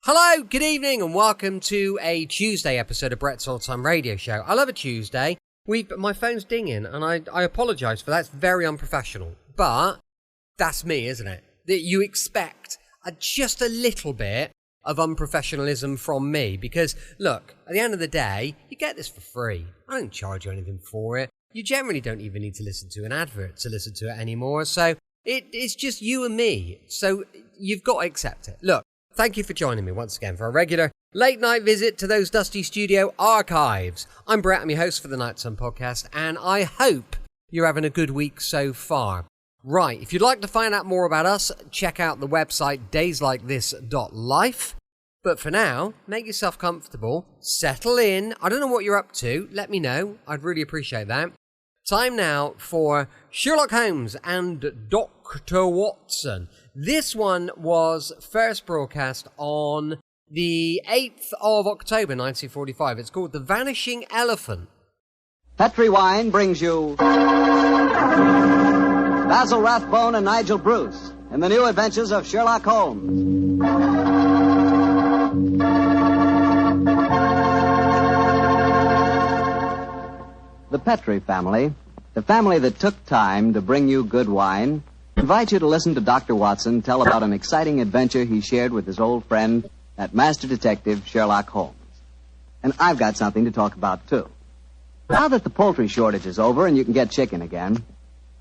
Hello, good evening, and welcome to a Tuesday episode of Brett's All-Time Radio Show. I love a Tuesday. My phone's dinging, and I apologise for that. It's very unprofessional. But that's me, isn't it? That you expect just a little bit of unprofessionalism from me. Because, look, at the end of the day, you get this for free. I don't charge you anything for it. You generally don't even need to listen to an advert to listen to it anymore. So it's just you and me. So you've got to accept it. Look. Thank you for joining me once again for a regular late-night visit to those dusty studio archives. I'm Brett, I'm your host for the Night Sun podcast, and I hope you're having a good week so far. Right, if you'd like to find out more about us, check out the website dayslikethis.life. But for now, make yourself comfortable, settle in. I don't know what you're up to, let me know. I'd really appreciate that. Time now for Sherlock Holmes and Dr. Watson. This one was first broadcast on the 8th of October 1945. It's called The Vanishing Elephant. Petri Wine brings you Basil Rathbone and Nigel Bruce in the new adventures of Sherlock Holmes. The Petri family, the family that took time to bring you good wine, invite you to listen to Dr. Watson tell about an exciting adventure he shared with his old friend, that master detective, Sherlock Holmes. And I've got something to talk about, too. Now that the poultry shortage is over and you can get chicken again,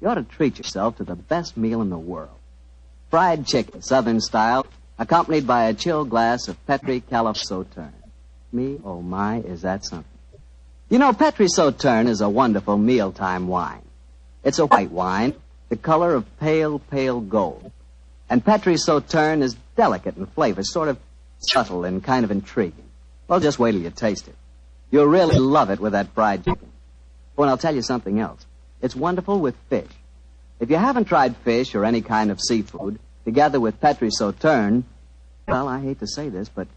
you ought to treat yourself to the best meal in the world. Fried chicken, Southern style, accompanied by a chilled glass of Petri Calif Sauterne. Me, oh my, is that something. You know, Petri Sauterne is a wonderful mealtime wine. It's a white wine, the color of pale, pale gold. And Petri Sauterne is delicate in flavor, sort of subtle and kind of intriguing. Well, just wait till you taste it. You'll really love it with that fried chicken. Oh, and I'll tell you something else. It's wonderful with fish. If you haven't tried fish or any kind of seafood, together with Petri Sauterne, well, I hate to say this, but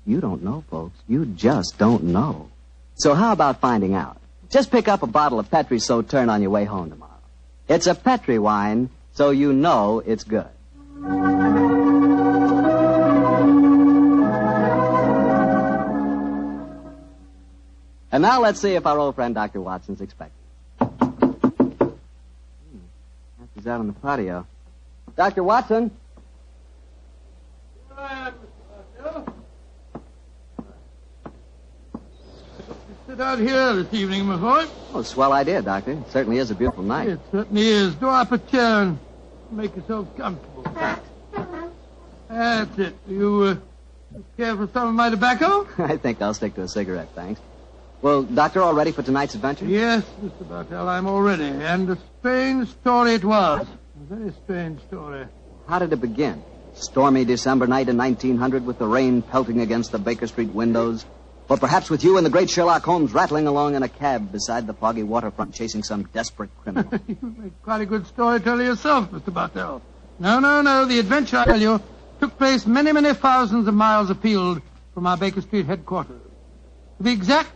you don't know, folks. You just don't know. So how about finding out? Just pick up a bottle of Petri Sauterne on your way home tomorrow. It's a Petri wine, so you know it's good. And now let's see if our old friend Dr. Watson's expecting. He's out on the patio. Dr. Watson? Here I am, Mr. Bartell. Sit out here this evening, my boy. Oh, swell idea, Doctor. It certainly is a beautiful night. It certainly is. Draw up a chair and make yourself comfortable. That's it. You care for some of my tobacco? I think I'll stick to a cigarette, thanks. Well, Doctor, all ready for tonight's adventure? Yes, Mr. Bartell, I'm all ready. And a strange story it was. A very strange story. How did it begin? Stormy December night in 1900 with the rain pelting against the Baker Street windows? Or perhaps with you and the great Sherlock Holmes rattling along in a cab beside the foggy waterfront chasing some desperate criminal? You make quite a good storyteller yourself, Mr. Bartell. No. The adventure, I tell you, took place many, many thousands of miles afield from our Baker Street headquarters. To be exact,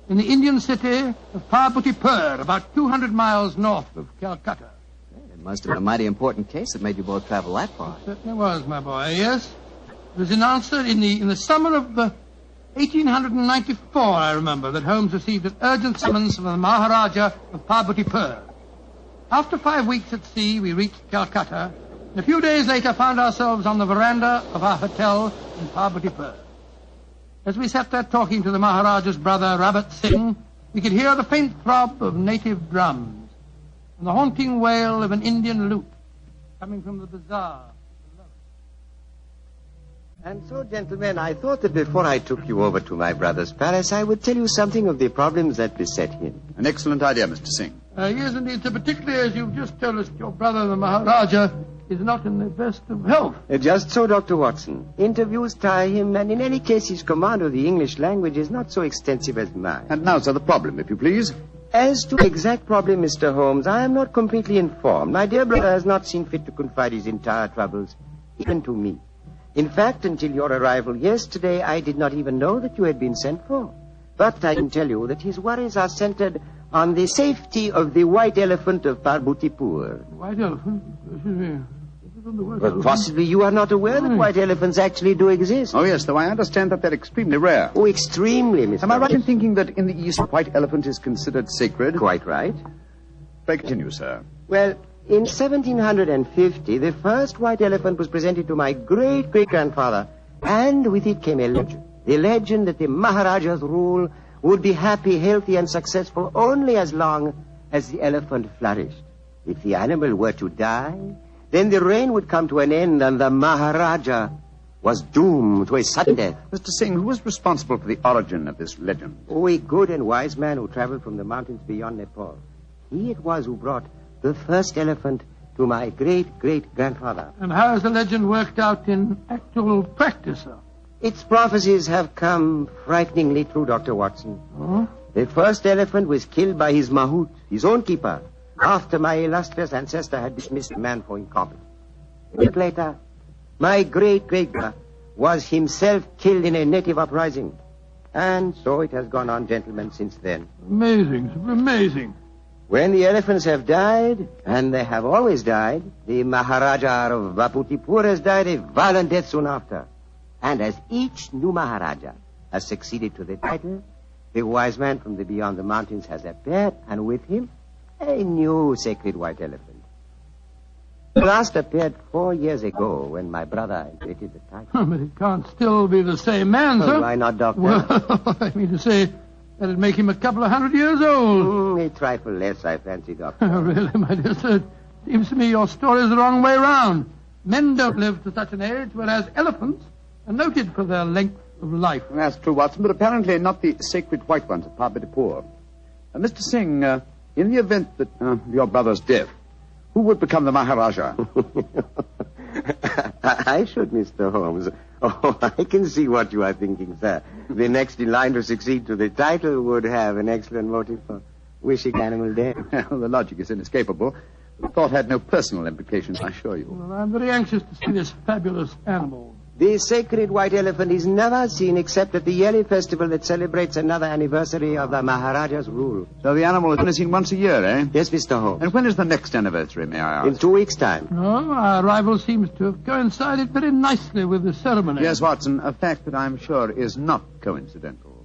in the Indian city of Parbutipur, about 200 miles north of Calcutta. It must have been a mighty important case that made you both travel that far. It certainly was, my boy, yes. It was announced in the summer of 1894, I remember, that Holmes received an urgent summons from the Maharaja of Parbutipur. After 5 weeks at sea, we reached Calcutta, and a few days later found ourselves on the veranda of our hotel in Parbutipur. As we sat there talking to the Maharaja's brother, Rabat Singh, we could hear the faint throb of native drums and the haunting wail of an Indian lute coming from the bazaar. And so, gentlemen, I thought that before I took you over to my brother's palace, I would tell you something of the problems that beset him. An excellent idea, Mr. Singh. Yes, indeed, sir, particularly as you've just told us that your brother, the Maharaja, is not in the best of health. Just so, Dr. Watson. Interviews tire him, and in any case, his command of the English language is not so extensive as mine. And now, sir, the problem, if you please. As to the exact problem, Mr. Holmes, I am not completely informed. My dear brother has not seen fit to confide his entire troubles, even to me. In fact, until your arrival yesterday, I did not even know that you had been sent for. But I can tell you that his worries are centered on the safety of the white elephant of Parbutipur. White elephant? Excuse me. But possibly you are not aware that white elephants actually do exist. Oh, yes, though I understand that they're extremely rare. Oh, extremely, Mr. Am I right in Holmes? thinking that in the East, a white elephant is considered sacred? Quite right. Pray continue, sir. Well, in 1750, the first white elephant was presented to my great-great-grandfather, and with it came a legend. The legend that the Maharaja's rule would be happy, healthy, and successful only as long as the elephant flourished. If the animal were to die, then the reign would come to an end, and the Maharaja was doomed to a sudden death. Mr. Singh, who was responsible for the origin of this legend? Oh, a good and wise man who traveled from the mountains beyond Nepal. He it was who brought the first elephant to my great-great-grandfather. And how has the legend worked out in actual practice, sir? Its prophecies have come frighteningly true, Dr. Watson. Oh? The first elephant was killed by his mahout, his own keeper, after my illustrious ancestor had dismissed the man for incompetence. A week later, my great-great-grandfather was himself killed in a native uprising. And so it has gone on, gentlemen, since then. Amazing, amazing. When the elephants have died, and they have always died, the Maharaja of Baputipur has died a violent death soon after. And as each new Maharaja has succeeded to the title, the wise man from the beyond the mountains has appeared, and with him, a new sacred white elephant. The last appeared 4 years ago when my brother inherited the title. But it can't still be the same man, sir. Why not, Doctor? Well, I mean to say, that'd make him a couple of 100 years old. A trifle less, I fancy, Doctor. Oh, really, my dear sir? Seems to me your story is the wrong way round. Men don't live to such an age, whereas elephants are noted for their length of life. That's true, Watson, but apparently not the sacred white ones at Parbitipur. Mr. Singh, in the event that your brother's death, who would become the Maharaja? I should, Mr. Holmes. Oh, I can see what you are thinking, sir. The next in line to succeed to the title would have an excellent motive for wishing animal death. Well, the logic is inescapable. The thought had no personal implications, I assure you. Well, I'm very anxious to see this fabulous animal. The sacred white elephant is never seen except at the yearly festival that celebrates another anniversary of the Maharaja's rule. So the animal is only seen once a year, eh? Yes, Mr. Holmes. And when is the next anniversary, may I ask? In 2 weeks' time. Oh, our arrival seems to have coincided very nicely with the ceremony. Yes, Watson, a fact that I'm sure is not coincidental.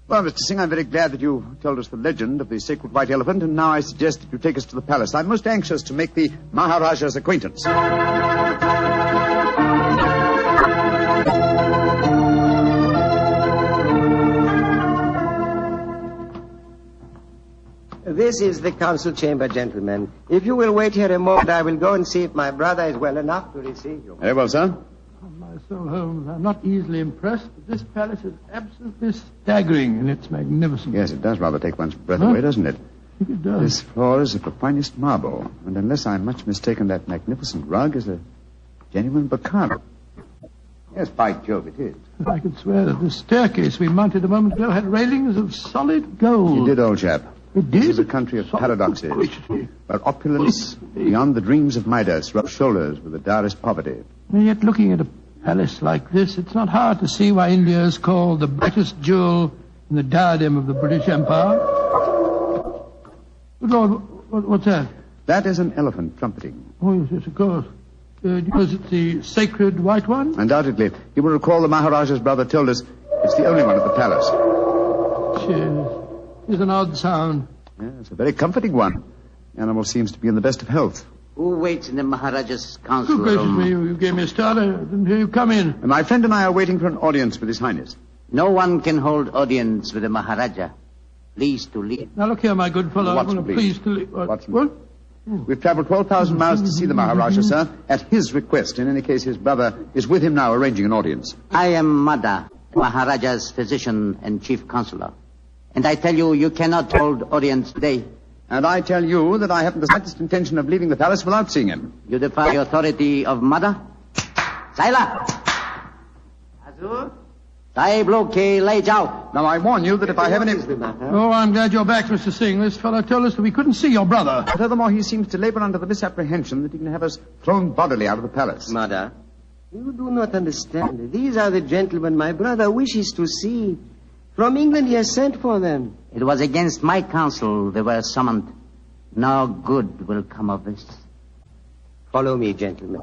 Well, Mr. Singh, I'm very glad that you told us the legend of the sacred white elephant, and now I suggest that you take us to the palace. I'm most anxious to make the Maharaja's acquaintance. This is the council chamber, gentlemen. If you will wait here a moment, I will go and see if my brother is well enough to receive you. Very well, sir. Oh, my soul, Holmes, I'm not easily impressed, but this palace is absolutely staggering in its magnificence. Yes, it does rather take one's breath away, doesn't it? I think it does. This floor is of the finest marble, and unless I'm much mistaken, that magnificent rug is a genuine brocade. Yes, by Jove, it is. I could swear that the staircase we mounted a moment ago had railings of solid gold. You did, old chap. It did? This is a country of paradoxes, Graciously. where opulence beyond the dreams of Midas rubs shoulders with the direst poverty. And yet, looking at a palace like this, it's not hard to see why India is called the brightest jewel in the diadem of the British Empire. Good Lord, what's that? That is an elephant trumpeting. Oh, yes, of course. Because it's the sacred white one? Undoubtedly. You will recall the Maharaja's brother told us it's the only one at the palace. Cheers. It's an odd sound. Yes, it's a very comforting one. The animal seems to be in the best of health. Who waits in the Maharaja's council Good gracious room? me, you gave me a start. I didn't hear you come in. And my friend and I are waiting for an audience with His Highness. No one can hold audience with the Maharaja. Please to leave. Now, look here, my good fellow. Watson, I'm please. pleased to leave. Watson. What? We've traveled 12,000 miles to see the Maharaja, sir, at his request. In any case, his brother is with him now arranging an audience. I am Mada, Maharaja's physician and chief counselor. And I tell you, you cannot hold audience today. And I tell you that I haven't the slightest intention of leaving the palace without seeing him. You defy the authority of Mada? Saila! Azur? Saib loke lay jao. Now, I warn you that if I have any... Oh, I'm glad you're back, Mr. Singh. This fellow told us that we couldn't see your brother. Furthermore, he seems to labor under the misapprehension that he can have us thrown bodily out of the palace. Mother, you do not understand. These are the gentlemen my brother wishes to see. From England he has sent for them. It was against my counsel they were summoned. No good will come of this. Follow me, gentlemen.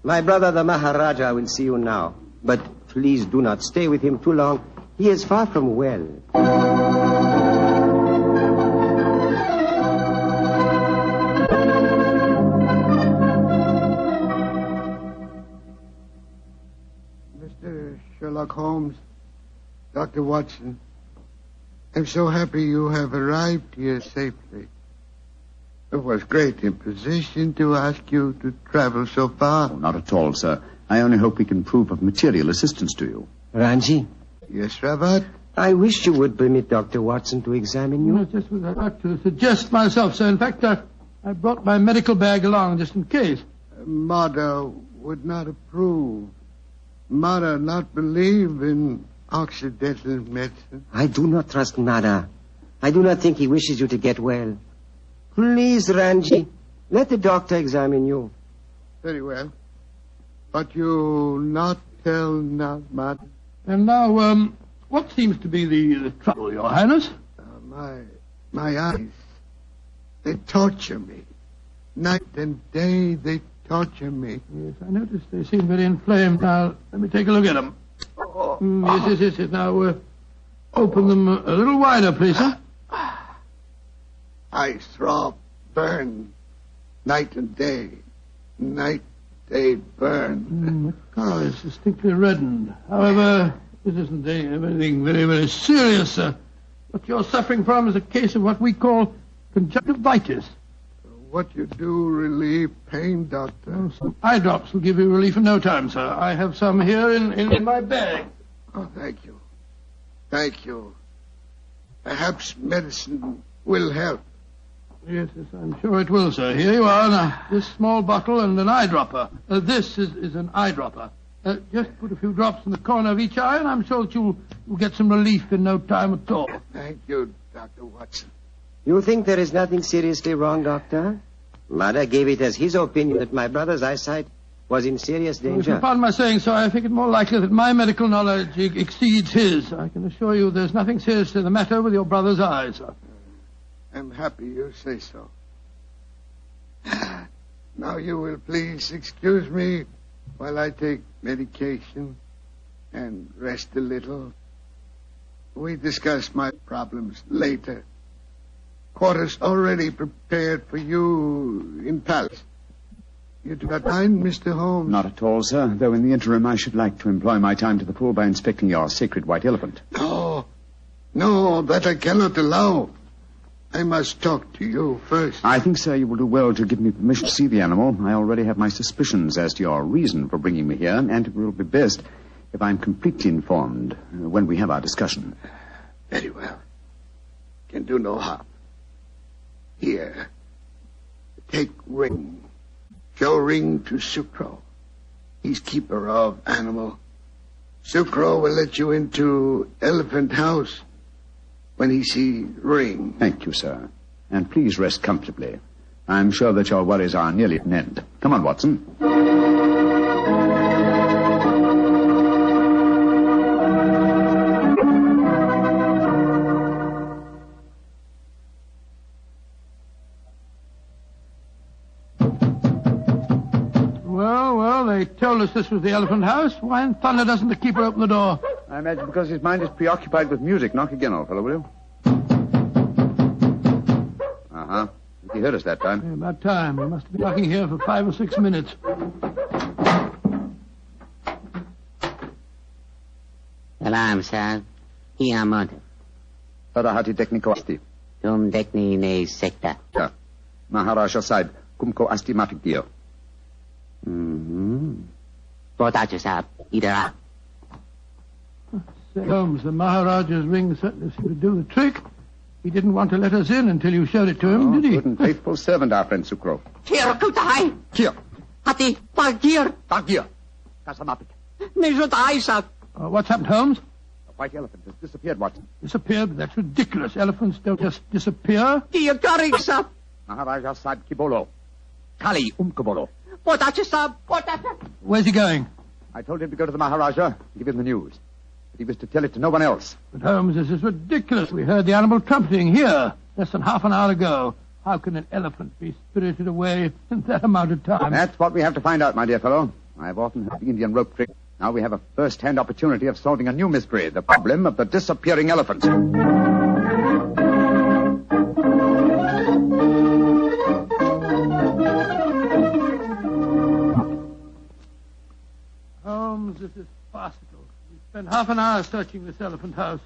My brother, the Maharaja, will see you now. But please do not stay with him too long. He is far from well. Mr. Sherlock Holmes, Dr. Watson, I'm so happy you have arrived here safely. It was great imposition to ask you to travel so far. Oh, not at all, sir. I only hope we can prove of material assistance to you. Ranji, Yes, Ravat? I wish you would permit Dr. Watson to examine you. Just what I'd like to suggest myself, sir. In fact, I brought my medical bag along just in case. Mother would not approve. Mother not believe in Occidental medicine. I do not trust Nada. I do not think he wishes you to get well. Please, Ranji, let the doctor examine you. Very well. But you not tell not, Mother. And now, what seems to be the trouble, Your Highness? My eyes, they torture me. Night and day, they torture me. Yes, I noticed they seem very inflamed. Now, let me take a look at them. Yes. Now, open them a little wider, please, sir. I throb, burn, night and day. Night, day, burn. The color is distinctly reddened. However, this isn't anything very, very serious, sir. What you're suffering from is a case of what we call conjunctivitis. What you do relieve pain, Doctor? Oh, some eye drops will give you relief in no time, sir. I have some here in my bag. Oh, thank you. Thank you. Perhaps medicine will help. Yes, I'm sure it will, sir. Here you are. Now, this small bottle and an eyedropper. This is an eyedropper. Just put a few drops in the corner of each eye, and I'm sure that you'll get some relief in no time at all. Thank you, Dr. Watson. You think there is nothing seriously wrong, Doctor? Mother gave it as his opinion that my brother's eyesight was in serious If you danger. pardon my saying so, I think it more likely that my medical knowledge exceeds his. I can assure you there's nothing seriously the matter with your brother's eyes, sir. I'm happy you say so. Now you will please excuse me while I take medication and rest a little. We discuss my problems later. Quarters already prepared for you in palace. You do not mind, Mr. Holmes? Not at all, sir, though in the interim I should like to employ my time to the full by inspecting your sacred white elephant. No, that I cannot allow. I must talk to you first. I think, sir, you will do well to give me permission to see the animal. I already have my suspicions as to your reason for bringing me here, and it will be best if I'm completely informed when we have our discussion. Very well. Can do no harm. Here. Take ring. Show ring to Sucro. He's keeper of animal. Sucro will let you into elephant house when he see ring. Thank you, sir. And please rest comfortably. I'm sure that your worries are nearly at an end. Come on, Watson. Well, they told us this was the elephant house. Why in thunder doesn't the keeper open the door? I imagine because his mind is preoccupied with music. Knock again, old fellow, will you? Uh-huh. He heard us that time. Yeah, about time. He must have been knocking here for 5 or 6 minutes. Salam, sir. Hiamot. Parahati tekniko asti. Tum dekni ne sekta. Ja. Maharaja side. Kumko asti mafikdio. Potato sab. Idara. Say, Holmes, the Maharaja's ring certainly seemed to do the trick. He didn't want to let us in until you showed it to him, did he? Good and faithful servant, our friend Sucro. Here, kutai. Here. Hati, pagir. Here. Kasamapik. Nejutai sab. What's happened, Holmes? The white elephant has disappeared, Watson. Disappeared? That's ridiculous. Elephants don't just disappear. Kiakarik sab. Maharaja side kibolo. Kali umkobolo. Potato sab. Potato. Where's he going? I told him to go to the Maharaja and give him the news. But he was to tell it to no one else. But, Holmes, this is ridiculous. We heard the animal trumpeting here less than half an hour ago. How can an elephant be spirited away in that amount of time? That's what we have to find out, my dear fellow. I've often heard the Indian rope trick. Now we have a first-hand opportunity of solving a new mystery, the problem of the disappearing elephant. Holmes, this is farcical. We spent half an hour searching this elephant house.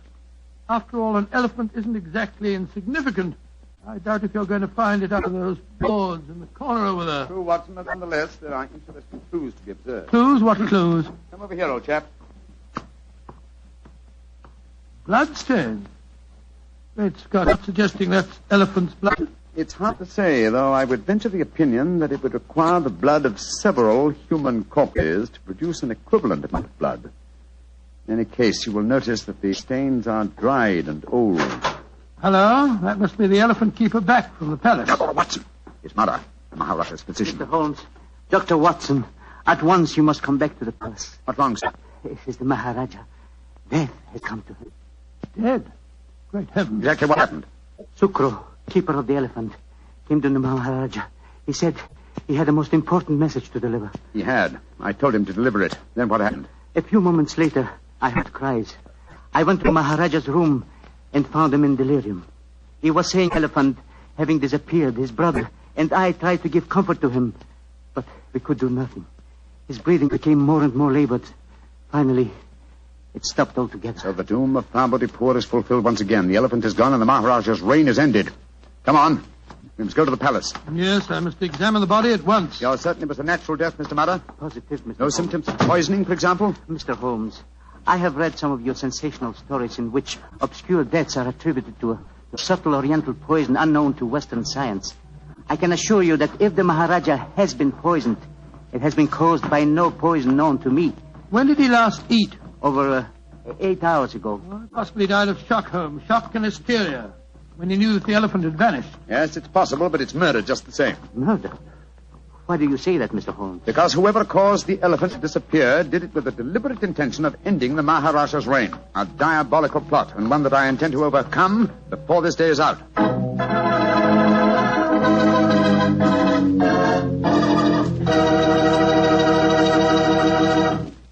After all, an elephant isn't exactly insignificant. I doubt if you're going to find it under those boards in the corner over there. True, Watson, but nonetheless, there are interesting clues to be observed. Clues? What clues? Come over here, old chap. Bloodstain. Great Scott, not suggesting that's elephant's blood. It's hard to say, though I would venture the opinion that it would require the blood of several human corpses to produce an equivalent amount of blood. In any case, you will notice that the stains are dried and old. Hello? That must be the elephant keeper back from the palace. Dr. Watson, his mother, the Maharaja's physician. Mr. Holmes, Dr. Watson, at once you must come back to the palace. What's wrong, sir? It is the Maharaja. Death has come to him. Dead? Great heavens. Exactly what happened? Sukro, keeper of the elephant, came to the Maharaja. He said he had a most important message to deliver. He had. I told him to deliver it. Then what happened? A few moments later, I heard cries. I went to Maharaja's room and found him in delirium. He was saying elephant having disappeared, his brother, and I tried to give comfort to him, but we could do nothing. His breathing became more and more labored. Finally, it stopped altogether. So the doom of Parbodipur is fulfilled once again. The elephant is gone and the Maharaja's reign is ended. Come on. We must go to the palace. Yes, I must examine the body at once. You're certain it was a natural death, Mr. Mudder? Positive, Mr. No Holmes. symptoms of poisoning, for example? Mr. Holmes, I have read some of your sensational stories in which obscure deaths are attributed to a subtle oriental poison unknown to Western science. I can assure you that if the Maharaja has been poisoned, it has been caused by no poison known to me. When did he last eat? Over 8 hours ago. Well, possibly died of shock, Holmes. Shock and hysteria. When he knew that the elephant had vanished. Yes, it's possible, but it's murder just the same. Murder? Why do you say that, Mr. Holmes? Because whoever caused the elephant to disappear did it with the deliberate intention of ending the Maharaja's reign. A diabolical plot, and one that I intend to overcome before this day is out.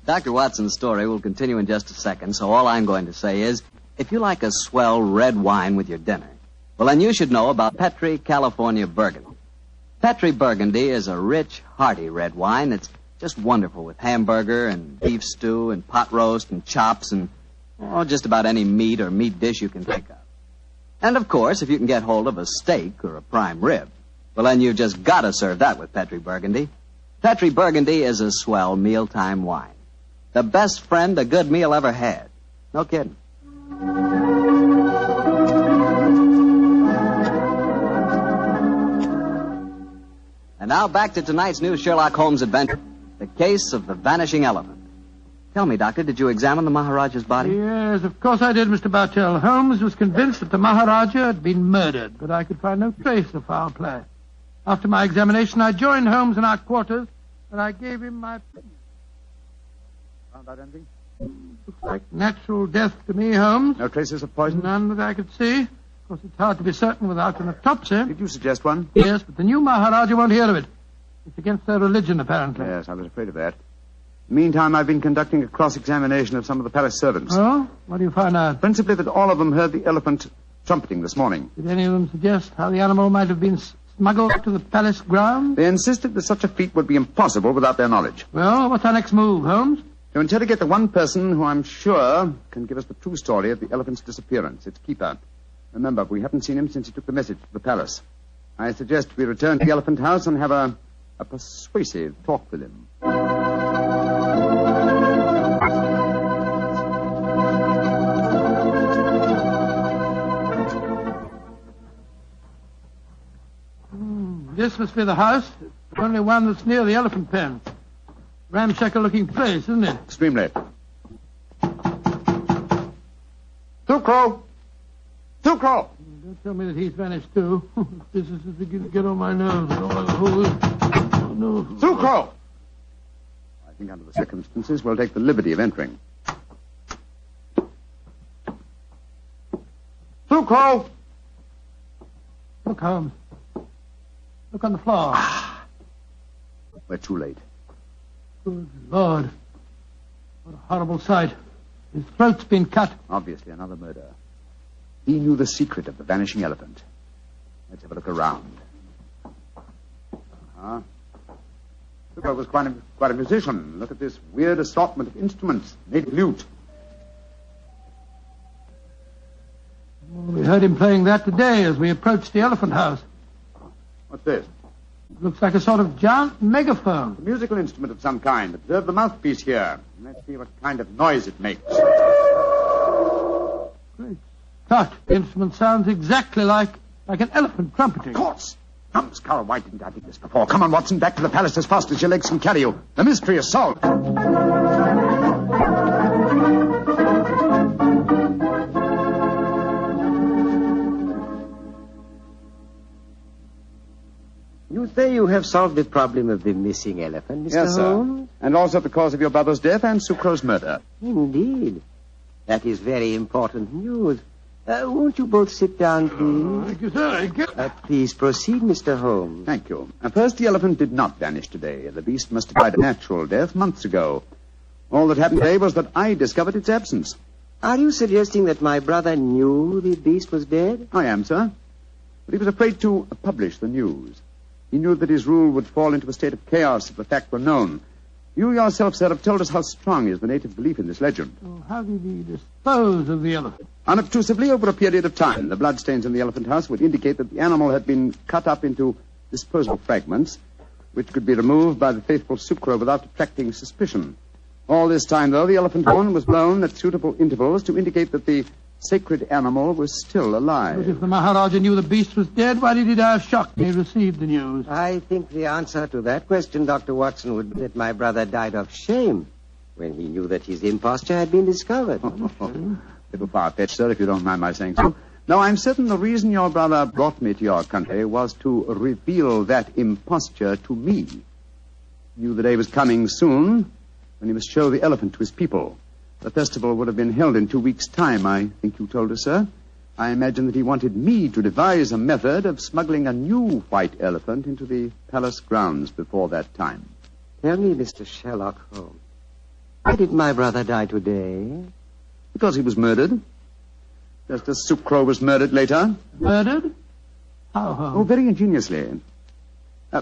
Dr. Watson's story will continue in just a second, so all I'm going to say is, if you like a swell red wine with your dinner, well, then you should know about Petri California Burgundy. Petri Burgundy is a rich, hearty red wine that's just wonderful with hamburger and beef stew and pot roast and chops and just about any meat or meat dish you can think of. And, of course, if you can get hold of a steak or a prime rib, well, then you've just got to serve that with Petri Burgundy. Petri Burgundy is a swell mealtime wine. The best friend a good meal ever had. No kidding. And now back to tonight's new Sherlock Holmes adventure, the case of the vanishing elephant. Tell me, Doctor, did you examine the Maharaja's body? Yes, of course I did, Mr. Bartell. Holmes was convinced that the Maharaja had been murdered, but I could find no trace of foul play. After my examination, I joined Holmes in our quarters, and I gave him my opinion. Found out anything? Looks like natural death to me, Holmes. No traces of poison? None that I could see. Of course, it's hard to be certain without an autopsy. Did you suggest one? Yes, but the new Maharaja won't hear of it. It's against their religion, apparently. Yes, I was afraid of that. Meantime, I've been conducting a cross-examination of some of the palace servants. Oh? What do you find out? Principally that all of them heard the elephant trumpeting this morning. Did any of them suggest how the animal might have been smuggled to the palace grounds? They insisted that such a feat would be impossible without their knowledge. Well, what's our next move, Holmes? To interrogate the one person who I'm sure can give us the true story of the elephant's disappearance, its keeper. Remember, we haven't seen him since he took the message to the palace. I suggest we return to the elephant house and have a persuasive talk with him. This must be the house. The only one that's near the elephant pen. Ramshackle-looking place, isn't it? Extremely. Sukro! Sukro! Don't tell me that he's vanished, too. This is beginning to get on my nerves. Oh, no. Sukro! I think under the circumstances, we'll take the liberty of entering. Sukro! Look, Holmes. Look on the floor. We're too late. Good Lord. What a horrible sight. His throat's been cut. Obviously another murder. He knew the secret of the vanishing elephant. Let's have a look around. Sucro was quite a musician. Look at this weird assortment of instruments. Native lute. We heard him playing that today as we approached the elephant house. What's this? It looks like a sort of giant megaphone. A musical instrument of some kind. Observe the mouthpiece here. Let's see what kind of noise it makes. Great Scott. The instrument sounds exactly like an elephant trumpeting. Of course. Numbskull, why didn't I think this before? Come on, Watson, back to the palace as fast as your legs can carry you. The mystery is solved. You say you have solved the problem of the missing elephant, Mr. Yes, Holmes? sir. And also the cause of your brother's death and Sucro's murder. Indeed. That is very important news. Won't you both sit down, please? Thank you, sir. Thank you. Please proceed, Mr. Holmes. Thank you. First, the elephant did not vanish today. The beast must have died a natural death months ago. All that happened today was that I discovered its absence. Are you suggesting that my brother knew the beast was dead? I am, sir. But he was afraid to publish the news. He knew that his rule would fall into a state of chaos if the fact were known. You yourself, sir, have told us how strong is the native belief in this legend. So how did he dispose of the elephant? Unobtrusively over a period of time. The bloodstains in the elephant house would indicate that the animal had been cut up into disposable fragments, which could be removed by the faithful Sucro without attracting suspicion. All this time, though, the elephant horn was blown at suitable intervals to indicate that the sacred animal was still alive. But if the Maharaja knew the beast was dead, why did he die of shock when he received the news? I think the answer to that question, Dr. Watson, would be that my brother died of shame when he knew that his imposture had been discovered. Little far-fetched, sir, if you don't mind my saying so. Now, I'm certain the reason your brother brought me to your country was to reveal that imposture to me. He knew the day was coming soon when he must show the elephant to his people. The festival would have been held in 2 weeks' time, I think you told us, sir. I imagine that he wanted me to devise a method of smuggling a new white elephant into the palace grounds before that time. Tell me, Mr. Sherlock Holmes, why did my brother die today? Because he was murdered. Just as Sucro was murdered later. Murdered? How, Holmes? Oh, very ingeniously.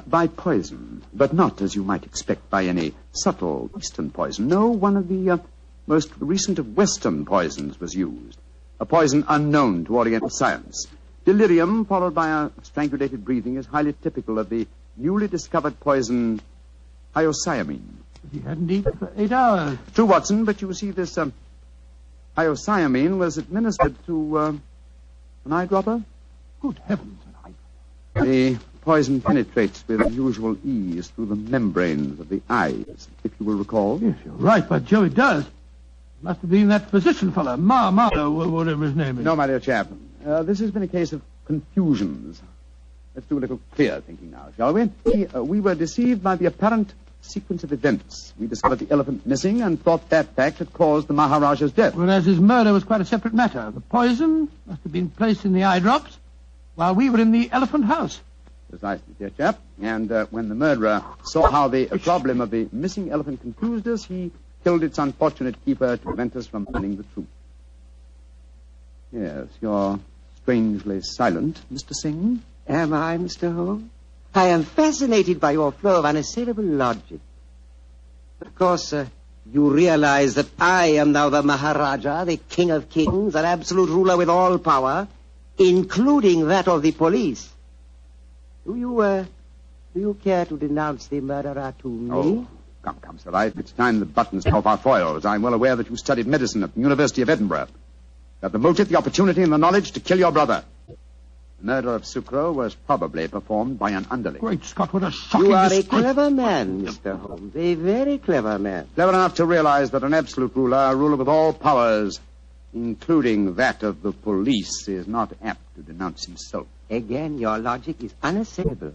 By poison, but not, as you might expect, by any subtle Eastern poison. No, one of the most recent of Western poisons was used. A poison unknown to Oriental science. Delirium, followed by a strangulated breathing, is highly typical of the newly discovered poison hyoscyamine. But he hadn't eaten for 8 hours. True, Watson, but you see, this hyoscyamine was administered to an eyedropper. Good heavens, an eye. The poison penetrates with unusual ease through the membranes of the eyes, if you will recall. Yes, you're right, by Joe, it does. Must have been that physician fellow, whatever his name is. No, my dear chap. This has been a case of confusions. Let's do a little clear thinking now, shall we? We were deceived by the apparent sequence of events. We discovered the elephant missing and thought that fact had caused the Maharaja's death. Whereas his murder was quite a separate matter. The poison must have been placed in the eye drops while we were in the elephant house. Precisely, dear chap. And when the murderer saw how the problem of the missing elephant confused us, he killed its unfortunate keeper to prevent us from learning the truth. Yes, you're strangely silent, Mr. Singh. Am I, Mr. Holmes? I am fascinated by your flow of unassailable logic. Of course, you realize that I am now the Maharaja, the King of Kings, an absolute ruler with all power, including that of the police. Do you care to denounce the murderer to me? Oh, come, Sir. It's time the buttons off our foils. I'm well aware that you studied medicine at the University of Edinburgh. You have the motive, the opportunity, and the knowledge to kill your brother. The murder of Sucro was probably performed by an underling. Great Scott, what a shocking You are a disgrace. clever man, Mr. Holmes. A very clever man. Clever enough to realize that an absolute ruler, a ruler with all powers, including that of the police, is not apt to denounce himself. Again, your logic is unassailable.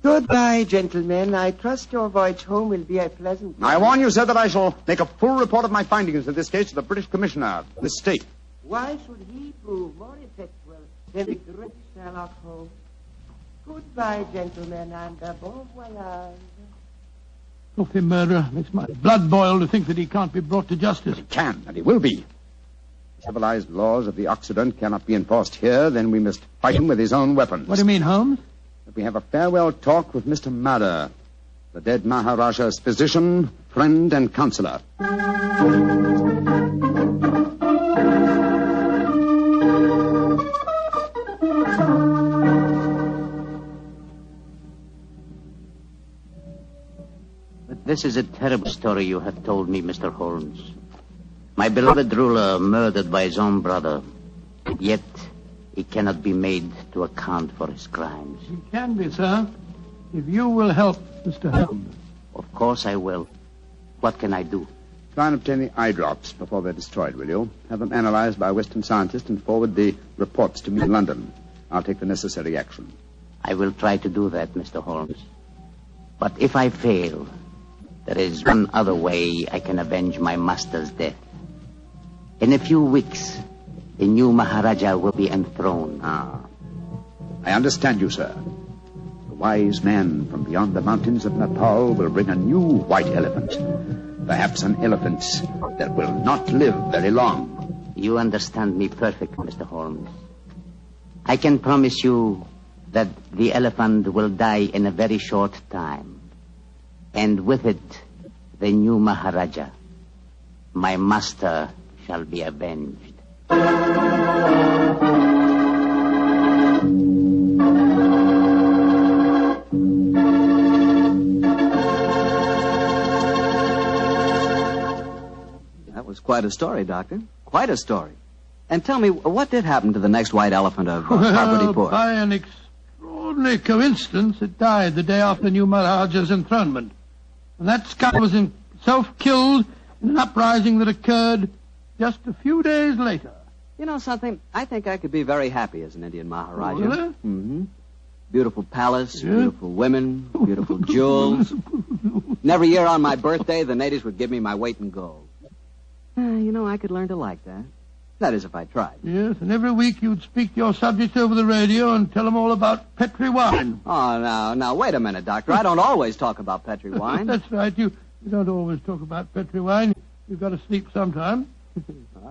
Goodbye, gentlemen. I trust your voyage home will be a pleasant one. I warn you, sir, that I shall make a full report of my findings in this case to the British Commissioner of this state. Why should he prove more effectual than the great Sherlock Holmes? Goodbye, gentlemen, and bon voyage. Filthy murderer. Makes my blood boil to think that he can't be brought to justice. He can, and he will be. The civilized laws of the Occident cannot be enforced here, then we must fight him with his own weapons. What do you mean, Holmes? That we have a farewell talk with Mr. Mada, the dead Maharaja's physician, friend, and counselor. But this is a terrible story you have told me, Mr. Holmes. My beloved ruler murdered by his own brother, yet he cannot be made to account for his crimes. He can be, sir, if you will help Mr. Holmes. Of course I will. What can I do? Try and obtain the eye drops before they're destroyed, will you? Have them analyzed by a Western scientist and forward the reports to me in London. I'll take the necessary action. I will try to do that, Mr. Holmes. But if I fail, there is one other way I can avenge my master's death. In a few weeks, the new Maharaja will be enthroned. I understand you, sir. The wise man from beyond the mountains of Nepal will bring a new white elephant. Perhaps an elephant that will not live very long. You understand me perfectly, Mr. Holmes. I can promise you that the elephant will die in a very short time. And with it, the new Maharaja, my master, shall be avenged. That was quite a story, Doctor. Quite a story. And tell me, what did happen to the next white elephant of Parvati-pur? By an extraordinary coincidence, it died the day after the new Maharaja's enthronement. And that skunk was himself killed in an uprising that occurred just a few days later. You know something? I think I could be very happy as an Indian Maharaja. Oh, really? Mm-hmm. Beautiful palace, Yeah. beautiful women, beautiful jewels. And every year on my birthday, the natives would give me my weight in gold. You know, I could learn to like that. That is, if I tried. Yes, and every week you'd speak to your subjects over the radio and tell them all about Petri wine. Oh, now, wait a minute, Doctor. I don't always talk about Petri wine. That's right. You don't always talk about Petri wine. You've got to sleep sometime.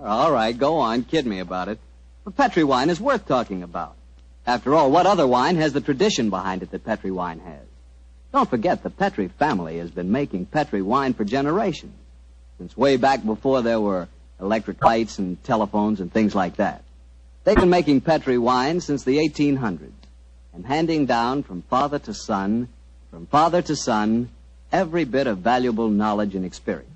All right, go on. Kid me about it. But Petri wine is worth talking about. After all, what other wine has the tradition behind it that Petri wine has? Don't forget, the Petri family has been making Petri wine for generations. Since way back before there were electric lights and telephones and things like that. They've been making Petri wine since the 1800s and handing down from father to son, every bit of valuable knowledge and experience.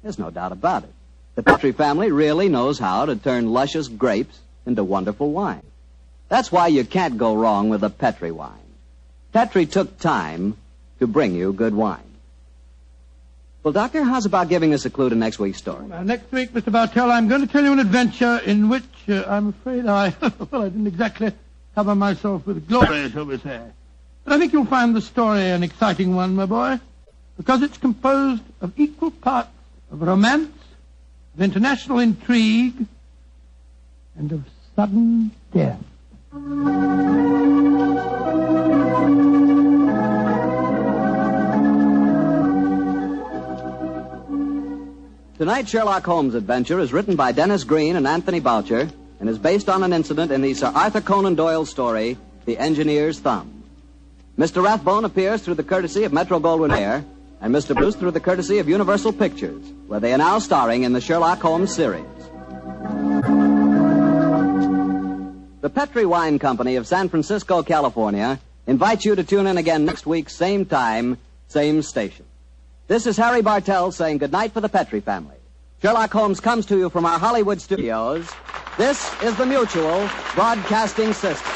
There's no doubt about it. The Petri family really knows how to turn luscious grapes into wonderful wine. That's why you can't go wrong with a Petri wine. Petri took time to bring you good wine. Well, Doctor, how's about giving us a clue to next week's story? Now, next week, Mr. Bartell, I'm going to tell you an adventure in which I'm afraid I didn't exactly cover myself with glory, shall we say. But I think you'll find the story an exciting one, my boy, because it's composed of equal parts of romance, of international intrigue, and of sudden death. Tonight's Sherlock Holmes adventure is written by Dennis Green and Anthony Boucher and is based on an incident in the Sir Arthur Conan Doyle story, The Engineer's Thumb. Mr. Rathbone appears through the courtesy of Metro-Goldwyn-Mayer and Mr. Bruce through the courtesy of Universal Pictures, where they are now starring in the Sherlock Holmes series. The Petri Wine Company of San Francisco, California, invites you to tune in again next week, same time, same station. This is Harry Bartell saying goodnight for the Petri family. Sherlock Holmes comes to you from our Hollywood studios. This is the Mutual Broadcasting System.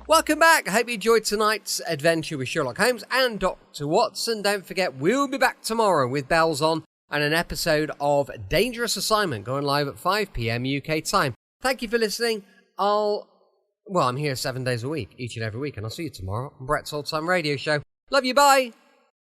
Welcome back. I hope you enjoyed tonight's adventure with Sherlock Holmes and Dr. Watson. Don't forget, we'll be back tomorrow with bells on and an episode of Dangerous Assignment going live at 5 p.m. UK time. Thank you for listening. I'm here 7 days a week, each and every week, and I'll see you tomorrow on Brett's Old Time Radio Show. Love you, bye!